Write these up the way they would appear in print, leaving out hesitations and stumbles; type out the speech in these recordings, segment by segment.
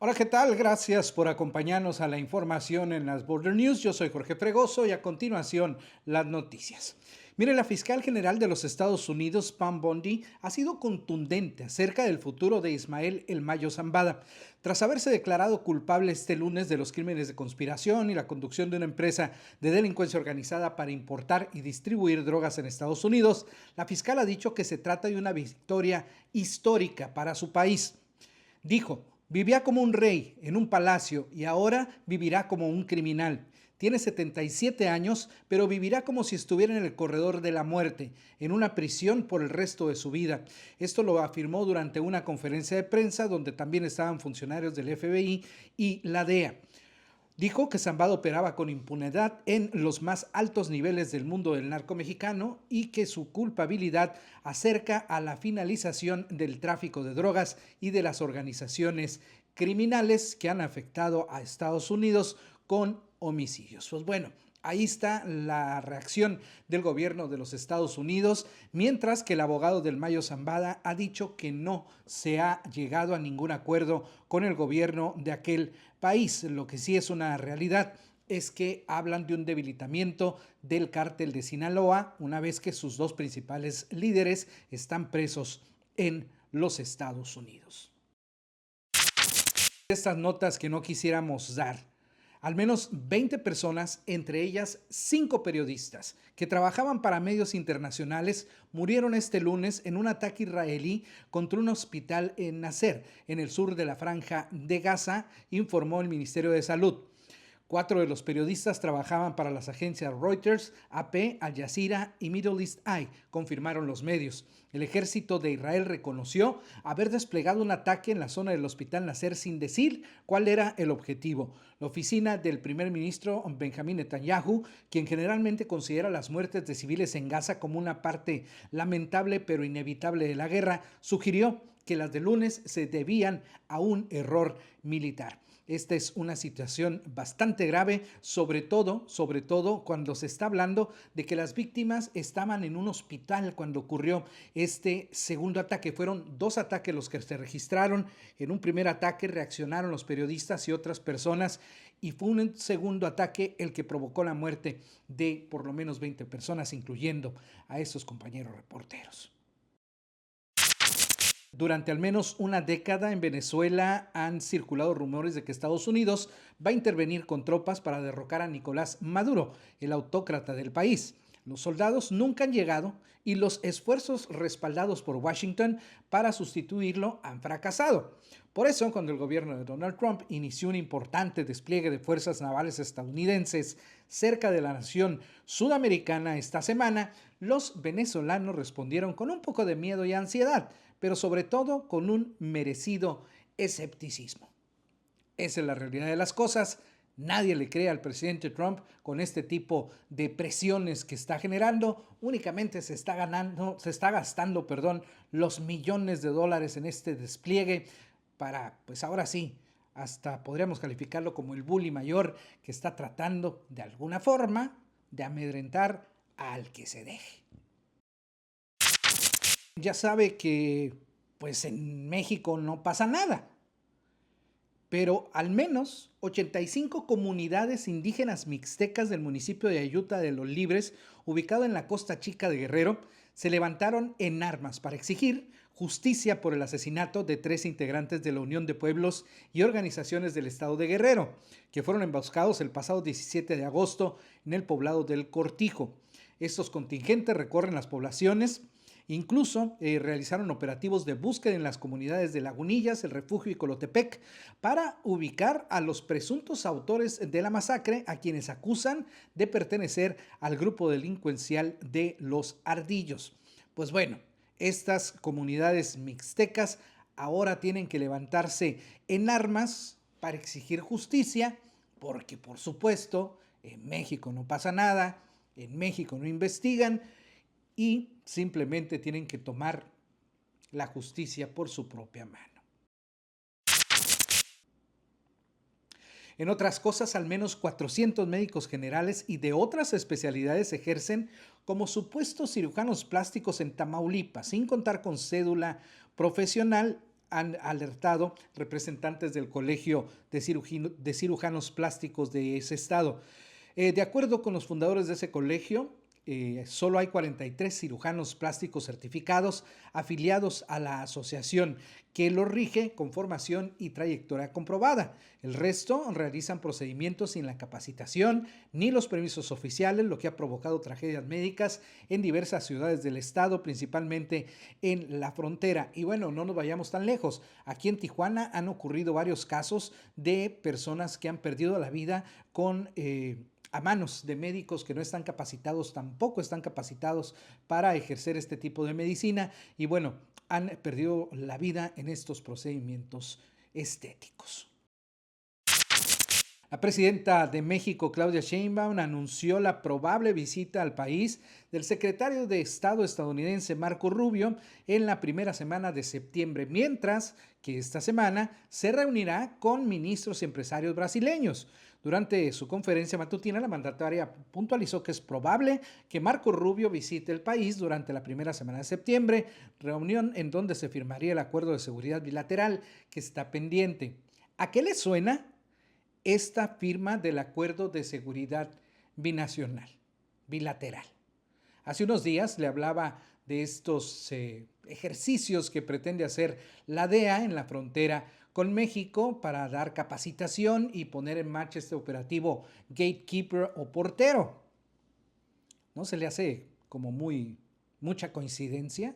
Hola, ¿qué tal? Gracias por acompañarnos a la información en las Border News. Yo soy Jorge Fregoso y a continuación las noticias. Mire, la fiscal general de los Estados Unidos, Pam Bondi, ha sido contundente acerca del futuro de Ismael El Mayo Zambada, tras haberse declarado culpable este lunes de los crímenes de conspiración y la conducción de una empresa de delincuencia organizada para importar y distribuir drogas en Estados Unidos. La fiscal ha dicho que se trata de una victoria histórica para su país. Dijo: vivía como un rey en un palacio y ahora vivirá como un criminal. Tiene 77 años, pero vivirá como si estuviera en el corredor de la muerte, en una prisión por el resto de su vida. Esto lo afirmó durante una conferencia de prensa donde también estaban funcionarios del FBI y la DEA. Dijo que Zambada operaba con impunidad en los más altos niveles del mundo del narco mexicano y que su culpabilidad acerca a la finalización del tráfico de drogas y de las organizaciones criminales que han afectado a Estados Unidos con homicidios. Pues bueno, ahí está la reacción del gobierno de los Estados Unidos, mientras que el abogado del Mayo Zambada ha dicho que no se ha llegado a ningún acuerdo con el gobierno de aquel país. Lo que sí es una realidad es que hablan de un debilitamiento del cártel de Sinaloa una vez que sus dos principales líderes están presos en los Estados Unidos. Estas notas que no quisiéramos dar. Al menos 20 personas, entre ellas 5 periodistas, que trabajaban para medios internacionales, murieron este lunes en un ataque israelí contra un hospital en Nasser, en el sur de la Franja de Gaza, informó el Ministerio de Salud. 4 de los periodistas trabajaban para las agencias Reuters, AP, Al Jazeera y Middle East Eye, confirmaron los medios. El ejército de Israel reconoció haber desplegado un ataque en la zona del hospital Nasser sin decir cuál era el objetivo. La oficina del primer ministro Benjamín Netanyahu, quien generalmente considera las muertes de civiles en Gaza como una parte lamentable pero inevitable de la guerra, sugirió que las de lunes se debían a un error militar. Esta es una situación bastante grave, sobre todo cuando se está hablando de que las víctimas estaban en un hospital cuando ocurrió este segundo ataque. Fueron 2 ataques los que se registraron. En un primer ataque reaccionaron los periodistas y otras personas y fue un segundo ataque el que provocó la muerte de por lo menos 20 personas, incluyendo a estos compañeros reporteros. Durante al menos una década en Venezuela han circulado rumores de que Estados Unidos va a intervenir con tropas para derrocar a Nicolás Maduro, el autócrata del país. Los soldados nunca han llegado y los esfuerzos respaldados por Washington para sustituirlo han fracasado. Por eso, cuando el gobierno de Donald Trump inició un importante despliegue de fuerzas navales estadounidenses cerca de la nación sudamericana esta semana, los venezolanos respondieron con un poco de miedo y ansiedad, pero sobre todo con un merecido escepticismo. Esa es la realidad de las cosas. Nadie le cree al presidente Trump con este tipo de presiones que está generando. Únicamente se está gastando, los millones de dólares en este despliegue para, pues ahora sí, hasta podríamos calificarlo como el bully mayor que está tratando de alguna forma de amedrentar al que se deje. Ya sabe que pues en México no pasa nada, pero al menos 85 comunidades indígenas mixtecas del municipio de Ayutla de los Libres, ubicado en la Costa Chica de Guerrero, se levantaron en armas para exigir justicia por el asesinato de 3 integrantes de la Unión de Pueblos y Organizaciones del Estado de Guerrero, que fueron emboscados el pasado 17 de agosto en el poblado del Cortijo. Estos contingentes recorren las poblaciones. Incluso realizaron operativos de búsqueda en las comunidades de Lagunillas, El Refugio y Colotepec para ubicar a los presuntos autores de la masacre, a quienes acusan de pertenecer al grupo delincuencial de Los Ardillos. Pues bueno, estas comunidades mixtecas ahora tienen que levantarse en armas para exigir justicia, porque por supuesto en México no pasa nada, en México no investigan, y simplemente tienen que tomar la justicia por su propia mano. En otras cosas, al menos 400 médicos generales y de otras especialidades ejercen como supuestos cirujanos plásticos en Tamaulipas, sin contar con cédula profesional, han alertado representantes del Colegio de Cirujanos Plásticos de ese estado. De acuerdo con los fundadores de ese colegio, solo hay 43 cirujanos plásticos certificados afiliados a la asociación que lo rige con formación y trayectoria comprobada. El resto realizan procedimientos sin la capacitación ni los permisos oficiales, lo que ha provocado tragedias médicas en diversas ciudades del estado, principalmente en la frontera. Y bueno, no nos vayamos tan lejos. Aquí en Tijuana han ocurrido varios casos de personas que han perdido la vida con a manos de médicos que no están capacitados, tampoco están capacitados para ejercer este tipo de medicina y bueno, han perdido la vida en estos procedimientos estéticos. La presidenta de México, Claudia Sheinbaum, anunció la probable visita al país del secretario de Estado estadounidense Marco Rubio en la primera semana de septiembre, mientras que esta semana se reunirá con ministros y empresarios brasileños. Durante su conferencia matutina, la mandataria puntualizó que es probable que Marco Rubio visite el país durante la primera semana de septiembre, reunión en donde se firmaría el acuerdo de seguridad bilateral que está pendiente. ¿A qué le suena esta firma del acuerdo de seguridad binacional, bilateral? Hace unos días le hablaba de estos ejercicios que pretende hacer la DEA en la frontera con México para dar capacitación y poner en marcha este operativo Gatekeeper o portero. ¿No se le hace como mucha coincidencia?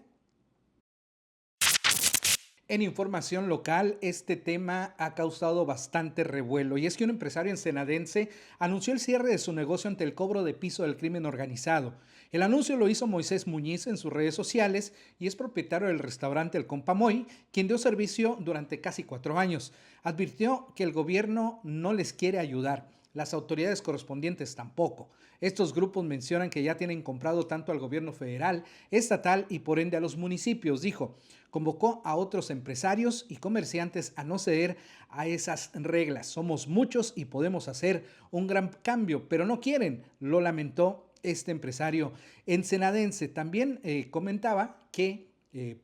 En información local, este tema ha causado bastante revuelo y es que un empresario ensenadense anunció el cierre de su negocio ante el cobro de piso del crimen organizado. El anuncio lo hizo Moisés Muñiz en sus redes sociales y es propietario del restaurante El Compamoy, quien dio servicio durante casi 4 años. Advirtió que el gobierno no les quiere ayudar, las autoridades correspondientes tampoco. Estos grupos mencionan que ya tienen comprado tanto al gobierno federal, estatal y por ende a los municipios, dijo. Convocó a otros empresarios y comerciantes a no ceder a esas reglas. Somos muchos y podemos hacer un gran cambio, pero no quieren, lo lamentó este empresario ensenadense. También comentaba que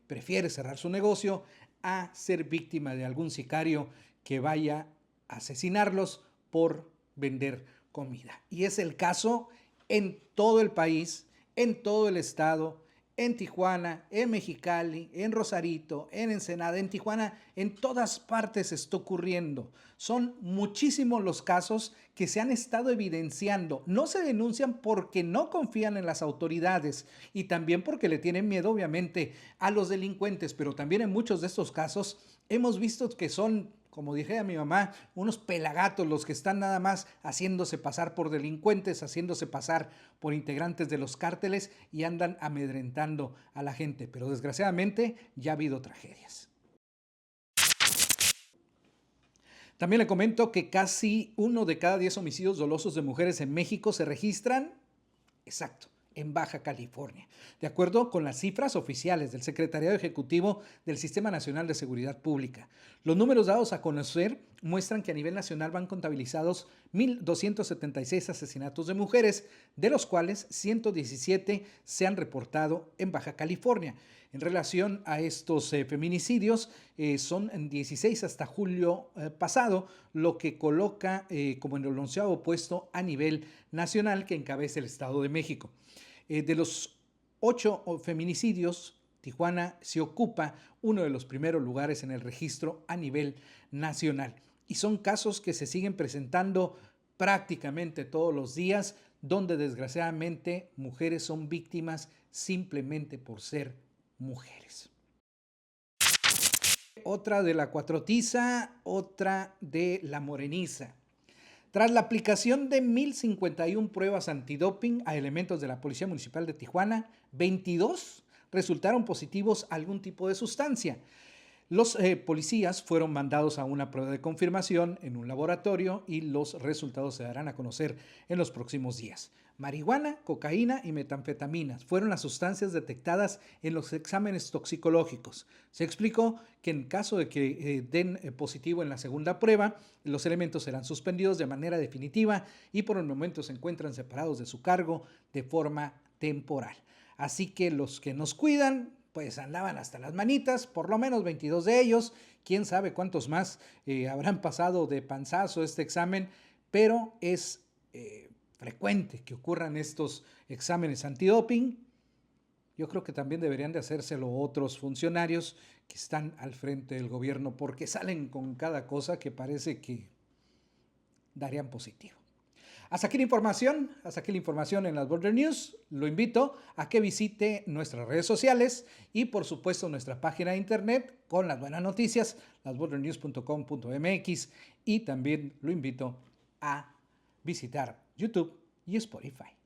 prefiere cerrar su negocio a ser víctima de algún sicario que vaya a asesinarlos por vender comida. Y es el caso en todo el país, en todo el estado, en Tijuana, en Mexicali, en Rosarito, en Ensenada, en Tijuana, en todas partes está ocurriendo. Son muchísimos los casos que se han estado evidenciando. No se denuncian porque no confían en las autoridades y también porque le tienen miedo, obviamente, a los delincuentes, pero también en muchos de estos casos hemos visto que son, como dije a mi mamá, unos pelagatos los que están nada más haciéndose pasar por delincuentes, haciéndose pasar por integrantes de los cárteles y andan amedrentando a la gente. Pero desgraciadamente ya ha habido tragedias. También le comento que casi 1 de cada 10 homicidios dolosos de mujeres en México se registran, exacto, en Baja California, de acuerdo con las cifras oficiales del Secretariado Ejecutivo del Sistema Nacional de Seguridad Pública. Los números dados a conocer muestran que a nivel nacional van contabilizados 1,276 asesinatos de mujeres, de los cuales 117 se han reportado en Baja California. En relación a estos feminicidios, son 16 hasta julio pasado, lo que coloca como en el 11º puesto a nivel nacional que encabeza el Estado de México. De los 8 feminicidios, Tijuana se ocupa uno de los primeros lugares en el registro a nivel nacional. Y son casos que se siguen presentando prácticamente todos los días, donde desgraciadamente mujeres son víctimas simplemente por ser mujeres. Otra de la cuatrotiza, otra de la moreniza. Tras la aplicación de 1,051 pruebas antidoping a elementos de la Policía Municipal de Tijuana, 22 resultaron positivos a algún tipo de sustancia. Los policías fueron mandados a una prueba de confirmación en un laboratorio y los resultados se darán a conocer en los próximos días. Marihuana, cocaína y metanfetaminas fueron las sustancias detectadas en los exámenes toxicológicos. Se explicó que en caso de que den positivo en la segunda prueba, los elementos serán suspendidos de manera definitiva y por el momento se encuentran separados de su cargo de forma temporal. Así que los que nos cuidan, pues andaban hasta las manitas, por lo menos 22 de ellos, quién sabe cuántos más habrán pasado de panzazo este examen, pero es frecuente que ocurran estos exámenes antidoping. Yo creo que también deberían de hacérselo otros funcionarios que están al frente del gobierno, porque salen con cada cosa que parece que darían positivo. Hasta aquí la información en las Border News. Lo invito a que visite nuestras redes sociales y por supuesto nuestra página de internet con las buenas noticias, lasbordernews.com.mx, y también lo invito a visitar YouTube y Spotify.